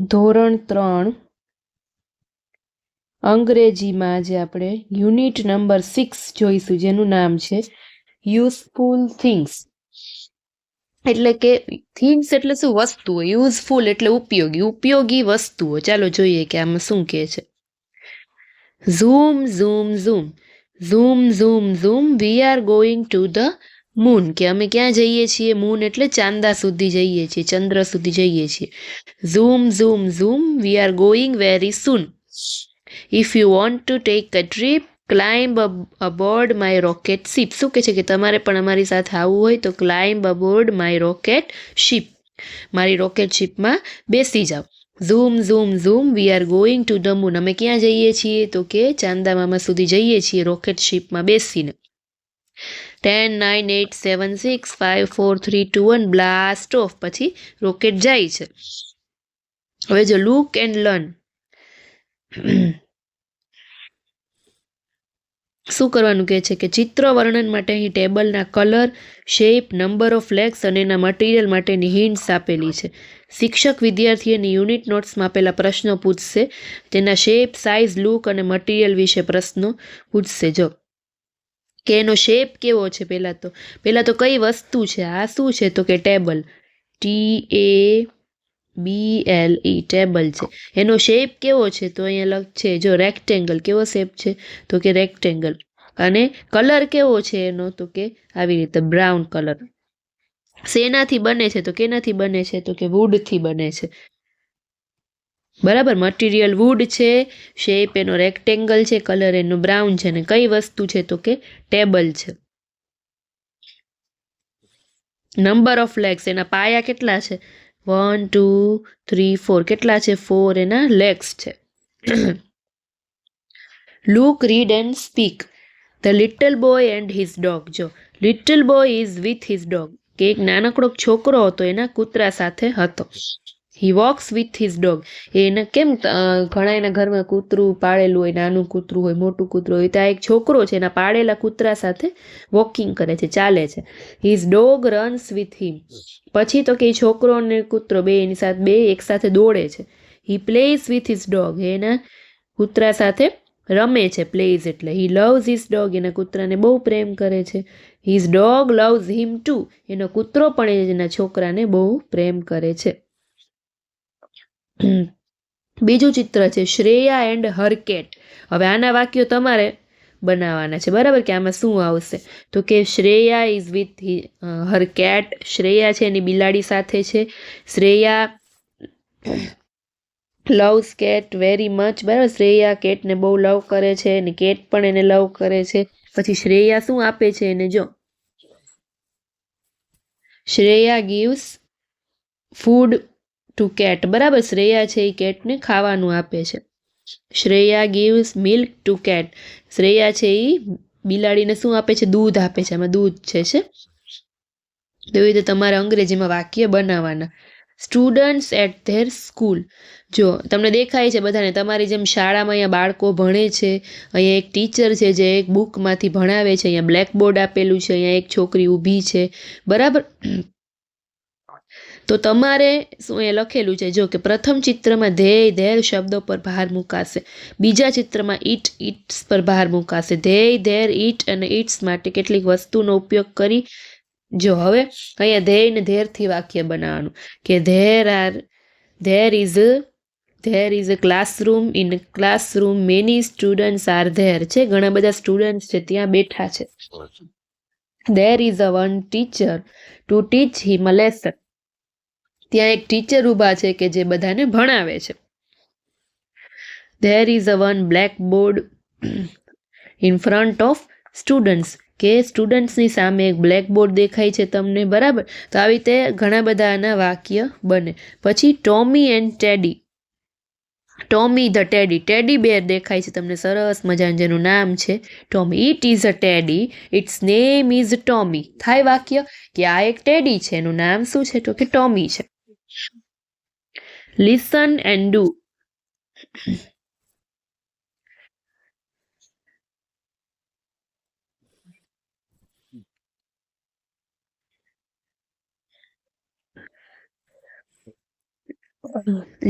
ધોરણ 3 અંગ્રેજીમાં આજે આપણે યુનિટ નંબર 6 જોઈશું, જેનું નામ છે યુઝફુલ થિંગ્સ. એટલે કે થિંગ્સ એટલે શું? વસ્તુઓ. યુઝફુલ એટલે ઉપયોગી, ઉપયોગી વસ્તુઓ. ચાલો જોઈએ કે આમાં શું કહે છે. Zoom zoom zoom, zoom zoom zoom, we are going to the moon. કે અમે ક્યાં જઈએ છીએ? મૂન એટલે ચાંદા સુધી જઈએ છીએ, ચંદ્ર સુધી જઈએ છીએ. Zoom zoom zoom, we are going very soon. If you want to take a trip, climb aboard my rocket ship. શું કહે છે કે તમારે પણ અમારી સાથે આવવું હોય તો climb aboard my rocket ship, મારી રોકેટ શિપમાં બેસી જાઓ. Zoom zoom zoom, we are going to the moon. અમે ક્યાં જઈએ છીએ? તો કે ચાંદા મામા સુધી જઈએ છીએ રોકેટ શિપમાં બેસીને. 10, 9, 8, 7, 6, 5, 4, 3, 2, 1, બ્લાસ્ટ ઓફ. પછી રોકેટ જાય છે. હવે જો લુક એન્ડ લર્ન. શું કરવાનું કહે છે કે ચિત્ર વર્ણન માટે અહીં ટેબલના colour, shape, number of legs અને એના મટીરિયલ માટેની હિન્ટ્સ આપેલી છે. શિક્ષક વિદ્યાર્થીઓની યુનિટ નોટ્સમાં આપેલા પ્રશ્નો પૂછશે. તેના શેપ, સાઇઝ, લુક અને મટીરિયલ વિશે પ્રશ્નો પૂછશે. જો કે એનો શેપ કેવો છે. પહેલા તો કઈ વસ્તુ છે? આ શું છે? તો કે ટેબલ. TABLE, ટેબલ છે. એનો શેપ કેવો છે? તો અહીંયા છે જો રેક્ટેંગલ. કેવો શેપ છે? તો કે રેક્ટેંગલ. અને કલર કેવો છે એનો? તો કે આવી રીતે બ્રાઉન કલર. શેનાથી બને છે? તો કેનાથી બને છે? તો કે વુડથી બને છે. બરાબર, મટીરિયલ વુડ છે, શેપ એનો રેક્ટેંગલ છે, કલર એનો બ્રાઉન છે. ને કઈ વસ્તુ છે? તો કે ટેબલ છે. નંબર ઓફ લેગ્સ, એના પાયા કેટલા છે? 1, 2, 3, 4. કેટલા છે? 4 એના લેગ્સ છે. Look, read and speak. The little boy and his dog. જો little boy is with his dog, કે એક નાનકડો છોકરો હતો એના કૂતરા સાથે હતો. He walks with his dog. એને કેમ ઘણા એના ઘરમાં કૂતરું પાળેલું હોય, નાનું કૂતરું હોય, મોટું કૂતરું હોય, ત્યાં એક છોકરો છે એના પાળેલા કૂતરા સાથે વોકિંગ કરે છે, ચાલે છે. His dog runs with him. પછી તો કે છોકરો અને કૂતરો બે એની સાથે બે એક સાથે દોડે છે. હી પ્લેઝ વિથ હિઝ ડોગ. એના કૂતરા સાથે રમે છે. પ્લેઝ એટલે હી લવ્સ હિઝ ડોગ. એના કૂતરાને બહુ પ્રેમ કરે છે. His dog loves him to. એનો કૂતરો પણ એના છોકરાને બહુ પ્રેમ કરે છે. બીજું ચિત્ર છે શ્રેયા એન્ડ હર કેટ. હવે આના વાક્યો તમારે બનાવવાના છે. બરાબર, કે આમાં શું આવશે? તો કે Shreya is with her cat. Shreya છે એની બિલાડી સાથે છે. Shreya loves cat very much. બરાબર, શ્રેયા કેટને બહુ લવ કરે છે અને કેટ પણ એને લવ કરે છે. પછી શ્રેયા શું આપે છે એને? જો Shreya gives food to cat. બરાબર, શ્રેયા છે એ કેટને ખાવાનું આપે છે. Shreya gives milk to cat. Shreya છે એ બિલાડીને શું આપે છે? દૂધ આપે છે. આમાં દૂધ છે. એવી રીતે તમારે અંગ્રેજીમાં વાક્ય બનાવવાના. Students at their school. જો તમને દેખાય છે બધાને તમારી જેમ શાળામાં અહીંયા બાળકો ભણે છે. અહીંયા એક ટીચર છે જે એક બુકમાંથી ભણાવે છે. અહીંયા બ્લેકબોર્ડ આપેલું છે. અહીંયા એક છોકરી ઊભી છે. બરાબર, તો તમારે શું એ લખેલું છે? જો કે પ્રથમ ચિત્રમાં ધેય ધેર શબ્દો પર ભાર મુકાશે. બીજા ચિત્રમાં ઇટ ઇટ્સ પર ભાર મુકાશે. ધેય ધેર ઇટ અને ઇટ્સ માટે કેટલીક વસ્તુનો ઉપયોગ કરી. જો હવે અહીંયા ધેય ને ધેરથી વાક્ય બનાવવાનું કે there is a classroom. In classroom many students are there. છે ઘણા બધા સ્ટુડન્ટ છે ત્યાં બેઠા છે. There is a one teacher to teach him a lesson. ત્યાં એક ટીચર ઊભા છે કે જે બધાને ભણાવે છે. There is a one blackboard in front of students. કે સ્ટુડન્ટ્સની સામે એક બ્લેકબોર્ડ દેખાય છે તમને. બરાબર, તો આવી રીતે ઘણા બધા આના વાક્ય બને. પછી Tommy and teddy. Tommy the teddy. Teddy bear દેખાય છે તમને સરસ મજાનું, જેનું નામ છે Tommy. It is a teddy. Its name is Tommy. થાય વાક્ય કે આ એક ટેડી છે, એનું નામ શું છે? તો કે ટોમી છે. Listen and do.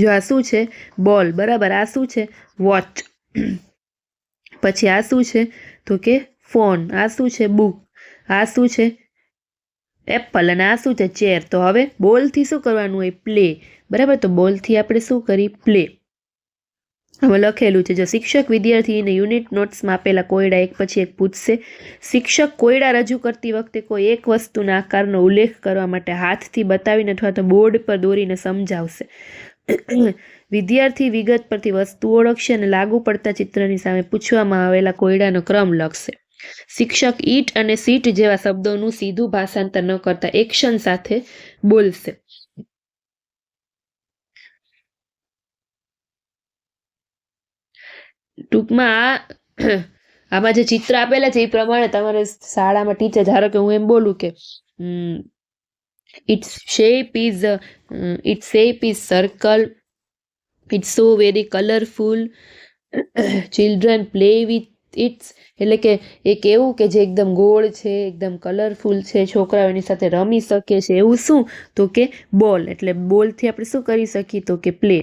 જો આ શું છે? બોલ. બરાબર. આ શું છે? વોચ. પછી આ શું છે? તો કે ફોન. આ શું છે? બુક. આ શું છે? એપલ. અને આ શું છે? ચેર. તો હવે બોલથી શું કરવાનું હોય? પ્લે. બરાબર. તો બોલથી આપણે શું કરી? પ્લે. હવે લખેલું છે, જો શિક્ષક વિદ્યાર્થીને યુનિટ નોટ્સમાં આપેલા કોયડા એક પછી એક પૂછશે. શિક્ષક કોયડા રજૂ કરતી વખતે કોઈ એક વસ્તુના આકારનો ઉલ્લેખ કરવા માટે હાથથી બતાવીને અથવા તો બોર્ડ પર દોરીને સમજાવશે. વિદ્યાર્થી વિગત પરથી વસ્તુ ઓળખશે અને લાગુ પડતા ચિત્રની સામે પૂછવામાં આવેલા કોયડાનો ક્રમ લખશે. શિક્ષક ઈટ અને સીટ જેવા શબ્દોનું સીધું ભાષાંતર ન કરતા એક્શન સાથે બોલશે. ટૂંકમાં આમાં જે ચિત્ર આપેલા છે એ પ્રમાણે તમારે શાળામાં ટીચર, ધારો કે હું એમ બોલું કે its shape is circle, it's so very colourful, children play with its, એટલે કે એક એવું કે જે એકદમ ગોળ છે, એકદમ કલરફુલ છે, છોકરાઓ એની સાથે રમી શકે છે, એવું શું? તો કે બોલ. એટલે બોલથી આપણે શું કરી શકીએ? તો કે પ્લે.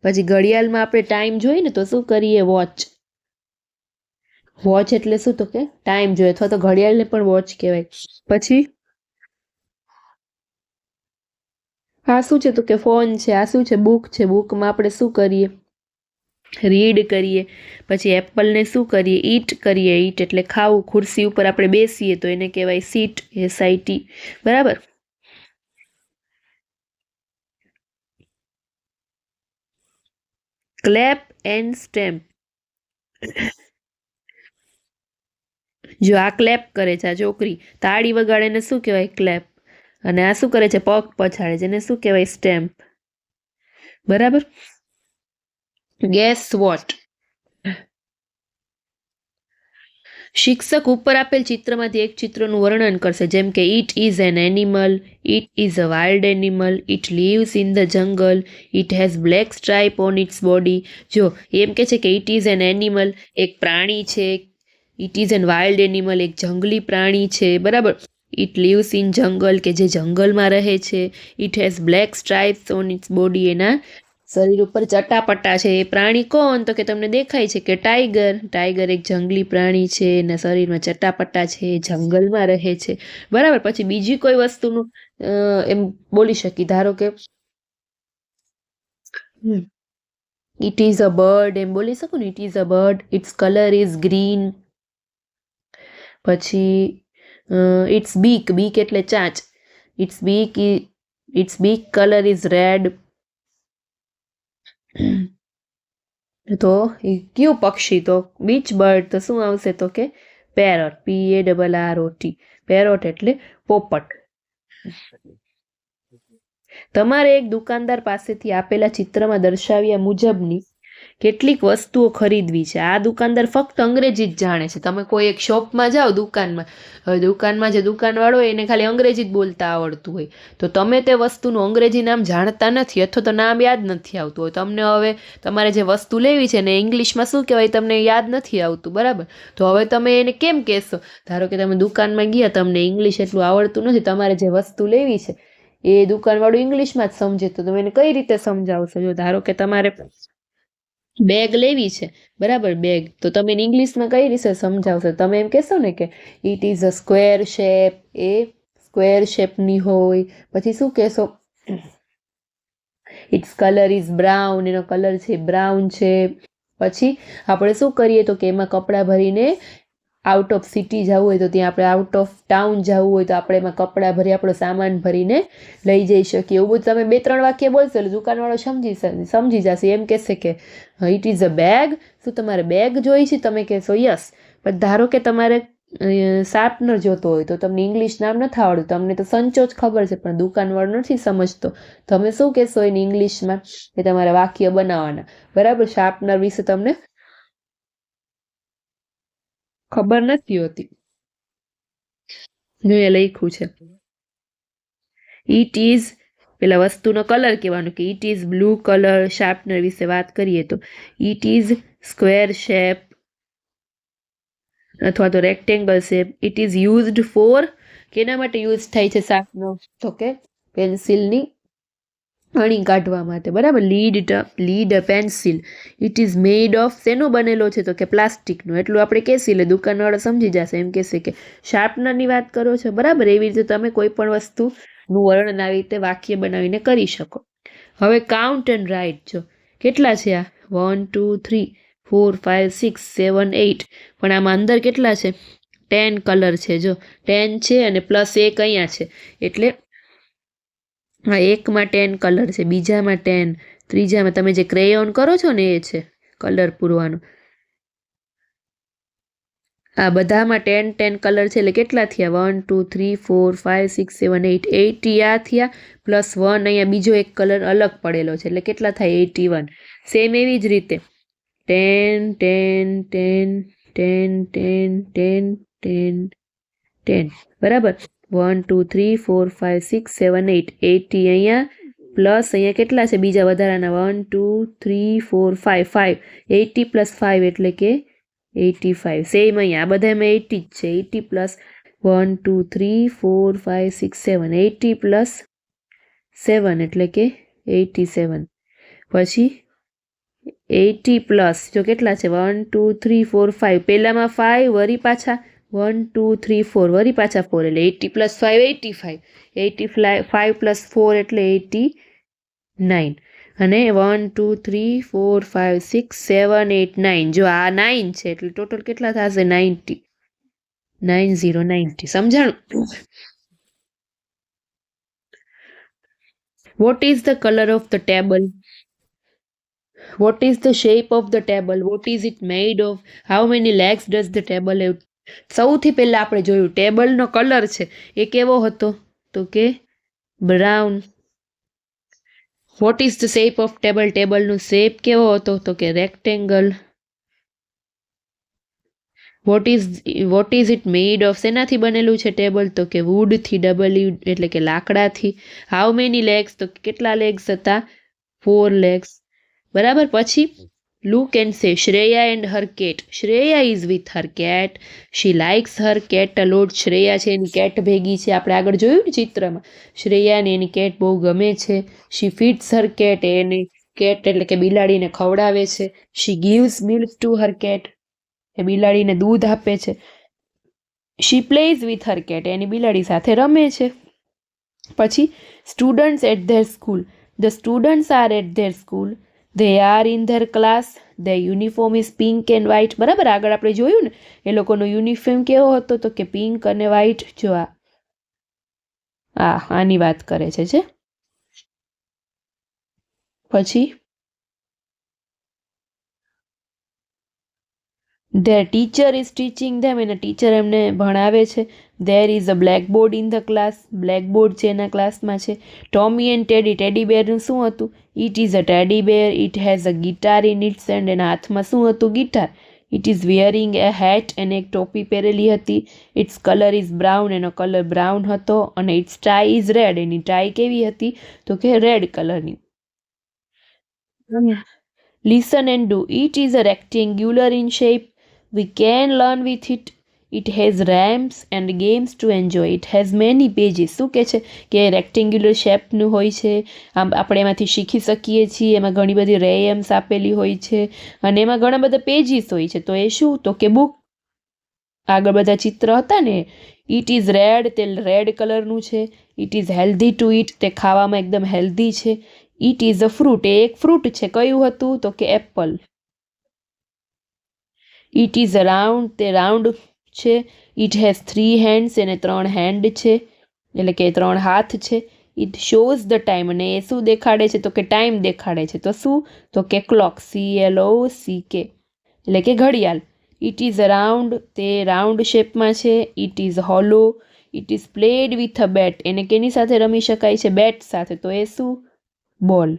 પછી ઘડિયાળમાં આપણે ટાઈમ જોઈએ ને તો શું કરીએ? વોચ. વોચ એટલે શું? તો કે ટાઈમ જોઈએ, અથવા તો ઘડિયાળને પણ વોચ કહેવાય. પછી આ શું છે? તો કે ફોન છે. આ શું છે? બુક છે. બુકમાં આપણે શું કરીએ? રીડ કરીએ. પછી એપલને શું કરીએ? ઈટ કરીએ. ઈટ એટલે ખાવું. ખુરશી ઉપર આપણે બેસીએ તો એને કહેવાય સીટ, SIT. બરાબર. Clap and stamp. જો આ ક્લેપ કરે છે, આ છોકરી તાળી વગાડે ને શું કહેવાય? ક્લેપ. અને આ શું કરે છે? પગ પછાડે છે, એને શું કહેવાય? સ્ટેમ્પ. બરાબર. Guess what. શિક્ષક ઉપર આપેલ ચિત્રમાંથી એક ચિત્રનું વર્ણન કરશે, જેમ કે it is an animal, it is a wild animal, it lives in the jungle, it has black stripe on its body. જો એમ કે છે કે ઇટ ઇઝ એન એનિમલ, એક પ્રાણી છે. It is N wild animal, એક જંગલી પ્રાણી છે. બરાબર. ઇટ લીવ્સ ઇન જંગલ, કે જે જંગલમાં રહે છે. It has black stripes on its body, એના શરીર ઉપર ચટાપટ્ટા છે. એ પ્રાણી કોણ? તો કે તમને દેખાય છે કે ટાઈગર. ટાઈગર એક જંગલી પ્રાણી છે, એના શરીરમાં ચટાપટ્ટા છે, જંગલમાં રહે છે. બરાબર. પછી બીજી કોઈ વસ્તુનું એમ બોલી શકી, ધારો કે ઇટ ઇઝ અ બર્ડ, એમ બોલી શકું ને. It is a bird, its colour is green. પછી ઇટ્સ બીક. બીક એટલે ચાંચ. ઇટ્સ બીક કલર ઇઝ રેડ. તો એ કયું પક્ષી? તો બીચ બર્ડ. તો શું આવશે? તો કે પેરોટ. PARROT. પેરોટ એટલે પોપટ. તમારે એક દુકાનદાર પાસેથી આપેલા ચિત્રમાં દર્શાવ્યા મુજબની કેટલીક વસ્તુઓ ખરીદવી છે. આ દુકાનદાર ફક્ત અંગ્રેજી જ જાણે છે. તમે કોઈ એક શોપમાં જાઓ, દુકાનમાં, હવે દુકાનમાં જે દુકાનવાળો હોય એને ખાલી અંગ્રેજી જ બોલતા આવડતું હોય, તો તમે તે વસ્તુનું અંગ્રેજી નામ જાણતા નથી, અથવા તો નામ યાદ નથી આવતું હોય. તમને હવે તમારે જે વસ્તુ લેવી છે ને ઇંગ્લિશમાં શું કહેવાય તમને યાદ નથી આવતું. બરાબર. તો હવે તમે એને કેમ કહેશો? ધારો કે તમે દુકાનમાં ગયા, તમને ઇંગ્લિશ એટલું આવડતું નથી, તમારે જે વસ્તુ લેવી છે એ દુકાનવાળું ઇંગ્લિશમાં જ સમજે, તો તમે એને કઈ રીતે સમજાવશો? જો ધારો કે તમારે બેગ લેવી છે, બરાબર, બેગ, તો તમે ઇંગ્લિશમાં કઈ રીતે સમજાવશો? તમે એમ કહેશો ને કે it is a square shape, એ સ્ક્વેર શેપની હોય. પછી શું કહેશો? ઇટ્સ કલર ઇઝ બ્રાઉન, એનો કલર છે બ્રાઉન છે. પછી આપણે શું કરીએ? તો કે એમાં કપડાં ભરીને આઉટ ઓફ સિટી જવું હોય તો ત્યાં આપણે આઉટ ઓફ ટાઉન જવું હોય તો આપણે એમાં કપડાં ભરી આપણો સામાન ભરીને લઈ જઈ શકીએ. એવું બધું તમે 2-3 વાક્ય બોલશો એટલે દુકાનવાળો સમજી જશે. એમ કહેશે કે ઇટ ઇઝ અ બેગ. શું તમારે બેગ જોઈ છે? તમે કહેશો યસ. પણ ધારો કે તમારે શાર્પનર જોતો હોય તો તમને ઇંગ્લિશ નામ નથી આવડતું, તમને તો સંચો જ ખબર છે પણ દુકાનવાળો નથી સમજતો. તમે શું કહેશો એને ઇંગ્લિશમાં? કે તમારે વાક્ય બનાવવાના. બરાબર. શાર્પનર વિશે તમને ખબર નથી હોતી. એ લખ્યું છે ઇટ ઇઝ, પેલા વસ્તુનો કલર કહેવાનો કે it is blue colour. Sharpener વિશે વાત કરીએ તો ઇટ ઇઝ સ્ક્વેર શેપ અથવા તો rectangle shape. It is used four, કેના માટે યુઝ થાય છે શાર્પનર? તો કે પેન્સિલની અણી કાઢવા માટે, બરાબર. Lead pencil, it is made of, શેનો બનેલો છે? તો કે પ્લાસ્ટિકનો. એટલું આપણે કહેશી એટલે દુકાનવાળો સમજી જશે, એમ કહેશે કે શાર્પનરની વાત કરો છો, બરાબર. એવી રીતે તમે કોઈ પણ વસ્તુનું વર્ણન આવી રીતે વાક્ય બનાવીને કરી શકો. હવે કાઉન્ટ એન્ડ રાઇટ. જો કેટલા છે આ? 1 2 3 4 5 6 7 8. પણ આમાં અંદર કેટલા છે? 10 કલર છે. જો 10 છે અને પ્લસ 1 અહીંયા છે, એટલે હા, એકમાં 10 કલર છે, બીજામાં 10, ત્રીજામાં તમે જે ક્રેયોન કરો છો ને એ છે કલર પૂરવાનું. આ બધામાં 10 કલર છે, એટલે કેટલા થયા? 1 2 3 4 5 6 7 8, 80 આ થયા, પ્લસ 1 અહીંયા બીજો એક કલર અલગ પડેલો છે, એટલે કેટલા થાય? 81. સેમ એવી જ રીતે 10 10 10 10 10 10 10 10, બરાબર. 1 2 3 4 5 6 7 8, 80 અહીંયા, પ્લસ અહીંયા કેટલા છે બીજા વધારાના? 1 2 3 4 5, 5, 80 પ્લસ 5 એટલે કે 85. સેમ અહીંયા આ બધામાં 80 જ છે. 80 પ્લસ 1 2 3 4 5 6 7, 80 પ્લસ 7 એટલે કે 87. પછી 80 પ્લસ જો કેટલા છે? 1 2 3 4 5, પહેલામાં 5, વરી પાછા 1 2 3 4, વરી પાછા 4, એટલે 80 પ્લસ 5 85. 85 પ્લસ 4 એટલે 89. અને 1 2 3 4 5 6 7 8 9. જો આ 9 છે એટલે ટોટલ કેટલા થશે? 90. 90. સમજાણું? What is the color of the table? What is the shape of the table? What is it made of? How many legs does the table have? સૌથી પહેલા આપણે જોયું ટેબલનો કલર છે એ કેવો હતો? તો કે brown. What is the shape of table? ટેબલનું શેપ કેવો હતો? તો કે rectangle. What is it made of? શેનાથી બનેલું છે ટેબલ? તો કે વુડથી, ડબલ્યુ એટલે કે લાકડાથી. How many legs? તો કેટલા લેગ્સ હતા? 4 લેગ્સ, બરાબર. પછી look and say Shreya and her cat. Shreya is with her cat. She likes her cat a lot. Shreya છે એની કેટ ભેગી છે, આપણે આગળ જોયું ને ચિત્રમાં. શ્રેયાને એની કેટ બહુ ગમે છે. શી ફીડ્સ હર કેટ, એની કેટ એટલે કે બિલાડીને ખવડાવે છે. She gives milk to her cat, એ બિલાડીને દૂધ આપે છે. She plays with her cat, એની બિલાડી સાથે રમે છે. પછી students at their school. The students are at their school. They are in their class. Their uniform is pink and white. બરાબર, આગળ આપણે જોયું ને એ લોકોનો યુનિફોર્મ કેવો હતો? તો કે પિંક અને વ્હાઈટ. જો આની વાત કરે છે. પછી their teacher is teaching them. એના ટીચર એમને ભણાવે છે. There is a blackboard in the class. Blackboard છે એના ક્લાસમાં છે. Tommy and teddy. ટેડી બેરનું શું હતું? It is a teddy bear. It has a guitar in its hand. એના હાથમાં શું હતું? Guitar. It is wearing a hat. એને એક ટોપી પહેરેલી હતી. Its color is brown. એનો કલર બ્રાઉન હતો. અને its tie is red. Any tie કેવી હતી? તો કે રેડ કલરની. Listen and do. It is a rectangular in shape. We can learn with it. It has ramps and games to enjoy. It has many pages. શું કહે છે કે rectangular શેપનું હોય છે. આપણે એમાંથી શીખી શકીએ છીએ. એમાં ઘણી બધી રેમ્સ આપેલી હોય છે અને એમાં ઘણા બધા પેજીસ હોય છે. તો એ શું? તો કે બુક. આગળ બધા ચિત્ર હતા ને. ઇટ ઇઝ રેડ, તે રેડ કલરનું છે. It is healthy to eat, તે ખાવામાં એકદમ હેલ્ધી છે. ઇટ ઇઝ અ ફ્રૂટ, એ એક ફ્રૂટ છે. કયું હતું? તો કે apple. It is a round, તે રાઉન્ડ છે. ઇટ હેઝ 3 hands, એને 3 હેન્ડ છે એટલે કે 3 હાથ છે. ઇટ શોઝ ધ ટાઈમ, અને એ શું દેખાડે છે? તો કે ટાઈમ દેખાડે છે. તો શું? તો કે ક્લોક. CLOCK એટલે કે ઘડિયાળ. ઇટ ઇઝ અ રાઉન્ડ, તે રાઉન્ડ શેપમાં છે. It is hollow. It is played with a bat, એને કેની સાથે રમી શકાય છે? બેટ સાથે. તો એ શું? બોલ.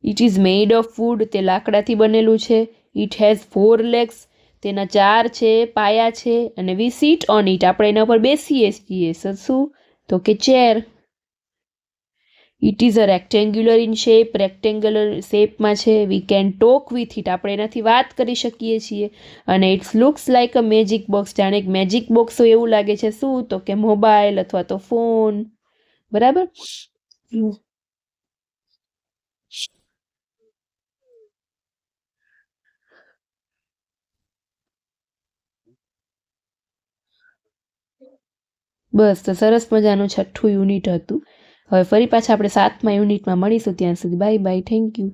It is made of wood, તે લાકડાથી બનેલું છે. ઇટ હેઝ 4 legs, તેના 4 છે, પાયા છે. અને વી સીટ ઓન ઇટ, આપણે એના પર બેસીએ છીએ. શું? તો કે chair. It is a rectangular in shape, rectangular શેપમાં છે. We can talk with it, આપણે એનાથી વાત કરી શકીએ છીએ. અને it's looks like a magic box, જાણે એક મેજિક બોક્સ હોય એવું લાગે છે. શું? તો કે મોબાઈલ અથવા તો ફોન. બરાબર. બસ તો સરસ મજાનું 6ઠ્ઠું યુનિટ હતું. હવે ફરી પાછા આપણે 7મા યુનિટમાં મળીશું. ત્યાં સુધી બાય બાય. Thank you.